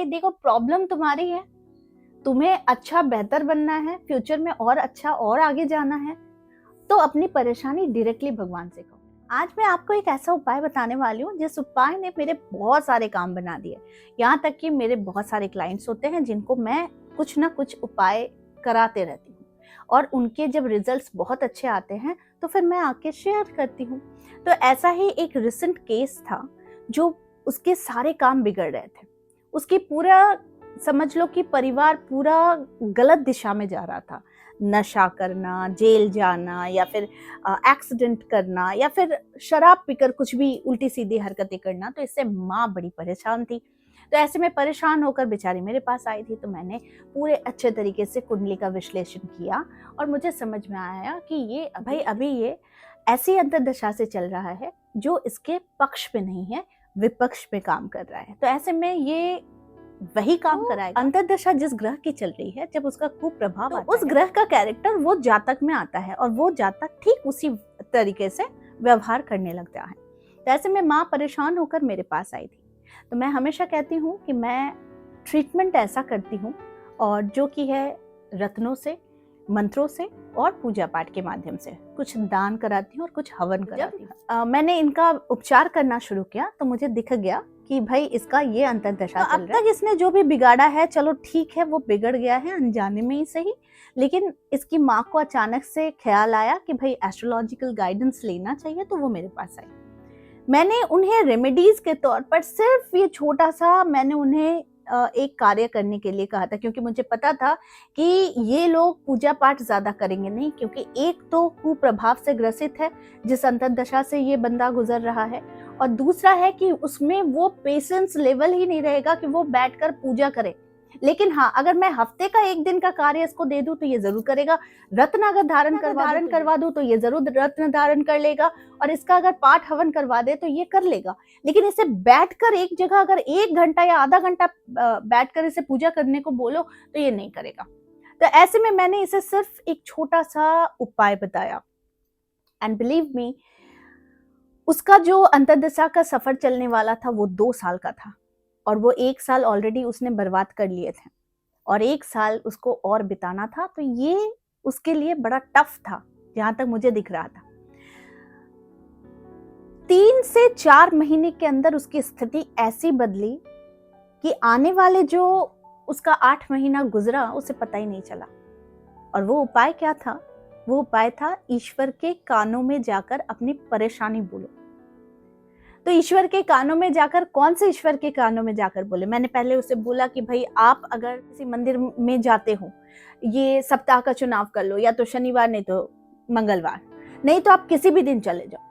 देखो, प्रॉब्लम तुम्हारी है, तुम्हें अच्छा बेहतर बनना है, फ्यूचर में और अच्छा और आगे जाना है, तो अपनी परेशानी डायरेक्टली भगवान से कहो। आज मैं आपको एक ऐसा उपाय बताने वाली हूँ जिस उपाय ने मेरे बहुत सारे काम बना दिए। यहाँ तक कि मेरे बहुत सारे क्लाइंट्स होते हैं जिनको मैं कुछ ना कुछ उपाय कराते रहती हूँ, और उनके जब रिजल्ट्स बहुत अच्छे आते हैं तो फिर मैं आके शेयर करती हूँ। तो ऐसा ही एक रिसेंट केस था जो उसके सारे काम बिगड़ रहे थे। उसकी पूरा, समझ लो कि परिवार पूरा गलत दिशा में जा रहा था। नशा करना, जेल जाना, या फिर एक्सीडेंट करना, या फिर शराब पीकर कुछ भी उल्टी सीधी हरकतें करना। तो इससे माँ बड़ी परेशान थी। तो ऐसे में परेशान होकर बेचारी मेरे पास आई थी। तो मैंने पूरे अच्छे तरीके से कुंडली का विश्लेषण किया और मुझे समझ में आया कि ये भाई अभी ये ऐसी अंतर्दशा से चल रहा है जो इसके पक्ष पे नहीं है, विपक्ष पे काम कर रहा है। तो ऐसे में ये वही काम कराएगा। अंतर्दशा जिस ग्रह की चल रही है, जब उसका कुप्रभाव आता है, उस ग्रह का कैरेक्टर वो जातक में आता है और वो जातक ठीक उसी तरीके से व्यवहार करने लगता है। तो ऐसे में माँ परेशान होकर मेरे पास आई थी। तो मैं हमेशा कहती हूँ कि मैं ट्रीटमेंट ऐसा करती हूँ, और जो कि है रत्नों से, मंत्रों से और पूजा पाठ के माध्यम से। कुछ दान कराती हूँ और कुछ हवन कराती हूँ। मैंने इनका उपचार करना शुरू किया तो मुझे दिख गया कि भाई इसका ये अंतर्दशा चल रहा है। अब तक इसने जो भी बिगाड़ा है, चलो ठीक है, वो बिगड़ गया है अनजाने में ही सही, लेकिन इसकी माँ को अचानक से ख्याल आया कि भाई एस्ट्रोलॉजिकल गाइडेंस लेना चाहिए, तो वो मेरे पास आई। मैंने उन्हें रेमेडीज के तौर पर सिर्फ ये छोटा सा मैंने उन्हें एक कार्य करने के लिए कहा था, क्योंकि मुझे पता था कि ये लोग पूजा पाठ ज्यादा करेंगे नहीं, क्योंकि एक तो कुप्रभाव से ग्रसित है जिस अंतर्दशा से ये बंदा गुजर रहा है, और दूसरा है कि उसमें वो पेशेंस लेवल ही नहीं रहेगा कि वो बैठकर पूजा करे। लेकिन हाँ, अगर मैं हफ्ते का एक दिन का कार्य इसको दे दूं तो ये जरूर करेगा। रत्न अगर धारण करवा दूं तो ये जरूर रत्न धारण कर लेगा, और इसका अगर पाठ हवन करवा दे तो ये कर लेगा। लेकिन इसे बैठकर एक जगह अगर 1 घंटा या आधा घंटा बैठकर इसे पूजा करने को बोलो तो ये नहीं करेगा। तो ऐसे में मैंने इसे सिर्फ एक छोटा सा उपाय बताया, एंड बिलीव मी, उसका जो अंतर्दशा का सफर चलने वाला था वो 2 साल का था, और वो 1 साल ऑलरेडी उसने बर्बाद कर लिए थे, और 1 साल उसको और बिताना था। तो ये उसके लिए बड़ा टफ था, जहां तक मुझे दिख रहा था। 3 से 4 महीने के अंदर उसकी स्थिति ऐसी बदली कि आने वाले जो उसका 8 महीना गुजरा उसे पता ही नहीं चला। और वो उपाय क्या था? वो उपाय था ईश्वर के कानों में जाकर अपनी परेशानी बोलो। तो ईश्वर के कानों में जाकर, कौन से ईश्वर के कानों में जाकर बोले? मैंने पहले उसे बोला कि भाई आप अगर किसी मंदिर में जाते हो, ये सप्ताह का चुनाव कर लो, या तो शनिवार नहीं तो मंगलवार, नहीं तो आप किसी भी दिन चले जाओ।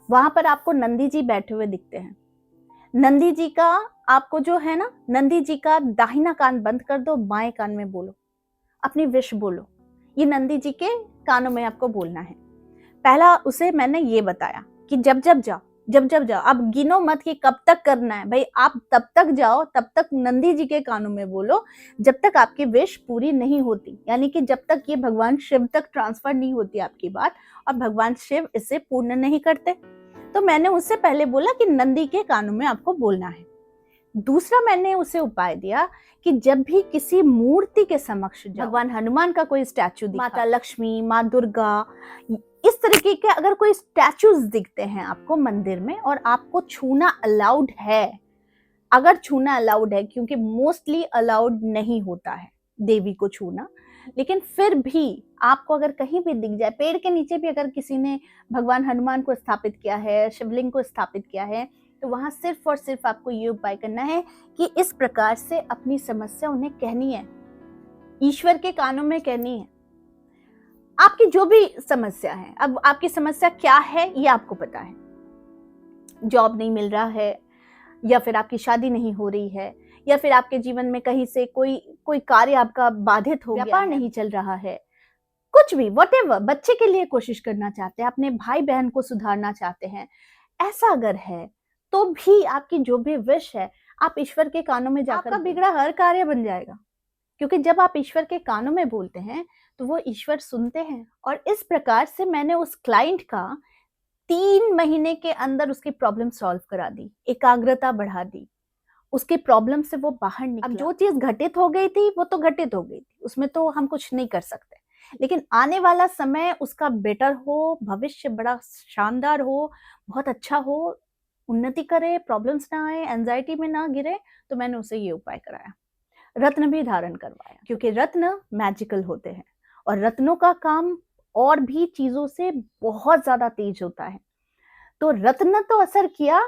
वहां पर आपको नंदी जी बैठे हुए दिखते हैं। नंदी जी का, आपको जो है ना, नंदी जी का दाहिना कान बंद कर दो, बाएं कान में बोलो, अपनी विश बोलो। ये नंदी जी के कानों में आपको बोलना है। पहला उसे मैंने ये बताया कि जब जब जाओ, अब गिनो मत कि कब तक करना है भाई, आप तब तक जाओ, तब तक नंदी जी के कानों में बोलो जब तक आपकी विश पूरी नहीं होती, यानी कि जब तक ये भगवान शिव तक ट्रांसफर नहीं होती आपकी बात, और भगवान शिव इसे पूर्ण नहीं करते। तो मैंने उससे पहले बोला कि नंदी के कानों में आपको बोलना है। दूसरा मैंने उसे उपाय दिया कि जब भी किसी मूर्ति के समक्ष जाओ, भगवान हनुमान का कोई स्टैचू दिखा, माता लक्ष्मी, माँ दुर्गा, इस तरीके के अगर कोई स्टैचूज दिखते हैं आपको मंदिर में और आपको छूना अलाउड है, अगर छूना अलाउड है, क्योंकि मोस्टली अलाउड नहीं होता है देवी को छूना, लेकिन फिर भी आपको अगर कहीं भी दिख जाए, पेड़ के नीचे भी अगर किसी ने भगवान हनुमान को स्थापित किया है, शिवलिंग को स्थापित किया है, तो वहां सिर्फ और सिर्फ आपको ये उपाय करना है कि इस प्रकार से अपनी समस्या उन्हें कहनी है, ईश्वर के कानों में कहनी है। आपकी जो भी समस्या है, अब आपकी समस्या क्या है ये आपको पता है। जॉब नहीं मिल रहा है, या फिर आपकी शादी नहीं हो रही है, या फिर आपके जीवन में कहीं से कोई कार्य आपका बाधित हो गया, व्यापार नहीं चल रहा है, कुछ भी, व्हाटएवर, बच्चे के लिए कोशिश करना चाहते हैं, अपने भाई बहन को सुधारना चाहते हैं, ऐसा अगर है तो भी आपकी जो भी विश है, आप ईश्वर के कानों में जाकर, आपका बिगड़ा हर कार्य बन जाएगा। क्योंकि जब आप ईश्वर के कानों में बोलते हैं तो वो ईश्वर सुनते हैं। और इस प्रकार से मैंने उस क्लाइंट का 3 महीने के अंदर उसकी प्रॉब्लम सॉल्व करा दी, एकाग्रता बढ़ा दी, उसके प्रॉब्लम से वो बाहर निकला। अब जो चीज घटित हो गई थी वो तो घटित हो गई थी, उसमें तो हम कुछ नहीं कर सकते, लेकिन आने वाला समय उसका बेटर हो, भविष्य बड़ा शानदार हो, बहुत अच्छा हो, उन्नति करे, प्रॉब्लम्स ना आए, एंजाइटी में ना गिरे, तो मैंने उसे ये उपाय कराया। रत्न भी धारण करवाया, क्योंकि रत्न मैजिकल होते हैं और रत्नों का काम और भी चीजों से बहुत ज्यादा तेज होता है। तो रत्न तो असर किया,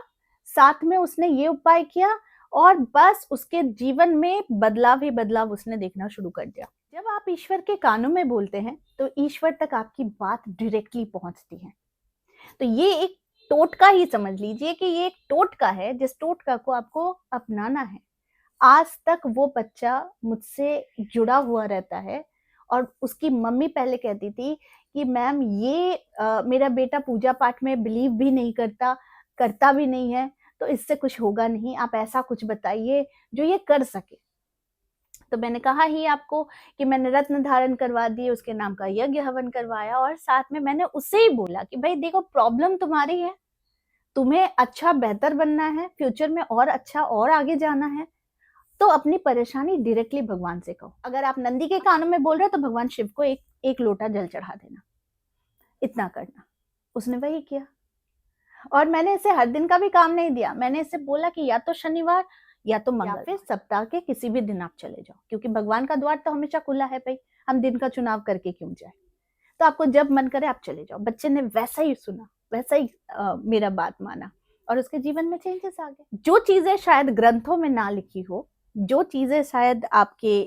साथ में उसने ये उपाय किया और बस उसके जीवन में बदलाव ही बदलाव उसने देखना शुरू कर दिया। जब आप ईश्वर के कानों में बोलते हैं तो ईश्वर तक आपकी बात डायरेक्टली पहुंचती है। तो ये एक टोटका ही समझ लीजिए कि ये एक टोटका है, जिस टोटका को आपको अपनाना है। आज तक वो बच्चा मुझसे जुड़ा हुआ रहता है और उसकी मम्मी पहले कहती थी कि मैम ये मेरा बेटा पूजा पाठ में बिलीव भी नहीं करता, करता भी नहीं है, तो इससे कुछ होगा नहीं, आप ऐसा कुछ बताइए जो ये कर सके। तो मैंने कहा ही आपको कि मैंने रत्न धारण करवा दिए, उसके नाम का यज्ञ हवन करवाया और साथ में मैंने उससे ही बोला कि भाई देखो, प्रॉब्लम तुम्हारी है, तुम्हें अच्छा बेहतर बनना है, फ्यूचर में और अच्छा और आगे जाना है, तो अपनी परेशानी डायरेक्टली भगवान से कहो। अगर आप नंदी के कानों में बोल रहे हो तो भगवान शिव को एक लोटा जल चढ़ा देना, इतना करना। उसने वही किया और मैंने इसे हर दिन का भी काम नहीं दिया, मैंने इसे बोला कि या तो शनिवार या तो मंगल, फिर सप्ताह के किसी भी दिन आप चले जाओ, क्योंकि भगवान का द्वार तो हमेशा खुला है भाई, हम दिन का चुनाव करके क्यों जाए। तो आपको जब मन करे आप चले जाओ। बच्चे ने वैसा ही सुना, वैसा ही मेरा बात माना और उसके जीवन में चेंजेस आ गए। जो चीजें शायद ग्रंथों में ना लिखी हो, जो चीजें शायद आपके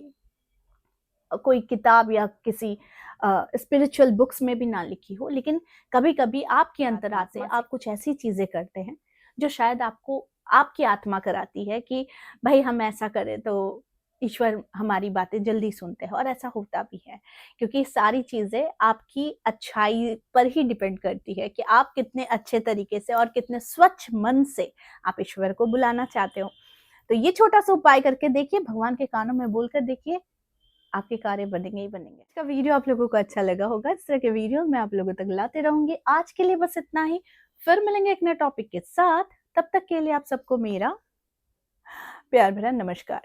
कोई किताब या किसी स्पिरिचुअल बुक्स में भी ना लिखी हो, लेकिन कभी कभी आपकी अंतरात्मा से आप कुछ ऐसी चीजें करते हैं जो शायद आपको आपकी आत्मा कराती है कि भाई हम ऐसा करें तो ईश्वर हमारी बातें जल्दी सुनते हैं, और ऐसा होता भी है, क्योंकि सारी चीजें आपकी अच्छाई पर ही डिपेंड करती है कि आप कितने अच्छे तरीके से और कितने स्वच्छ मन से आप ईश्वर को बुलाना चाहते हो। तो ये छोटा सा उपाय करके देखिए, भगवान के कानों में बोलकर देखिए, आपके कार्य बनेंगे ही बनेंगे। इसका वीडियो आप लोगों को अच्छा लगा होगा, इस तरह के वीडियो मैं आप लोगों तक लाते रहूंगी। आज के लिए बस इतना ही, फिर मिलेंगे एक नए टॉपिक के साथ। तब तक के लिए आप सबको मेरा प्यार भरा नमस्कार।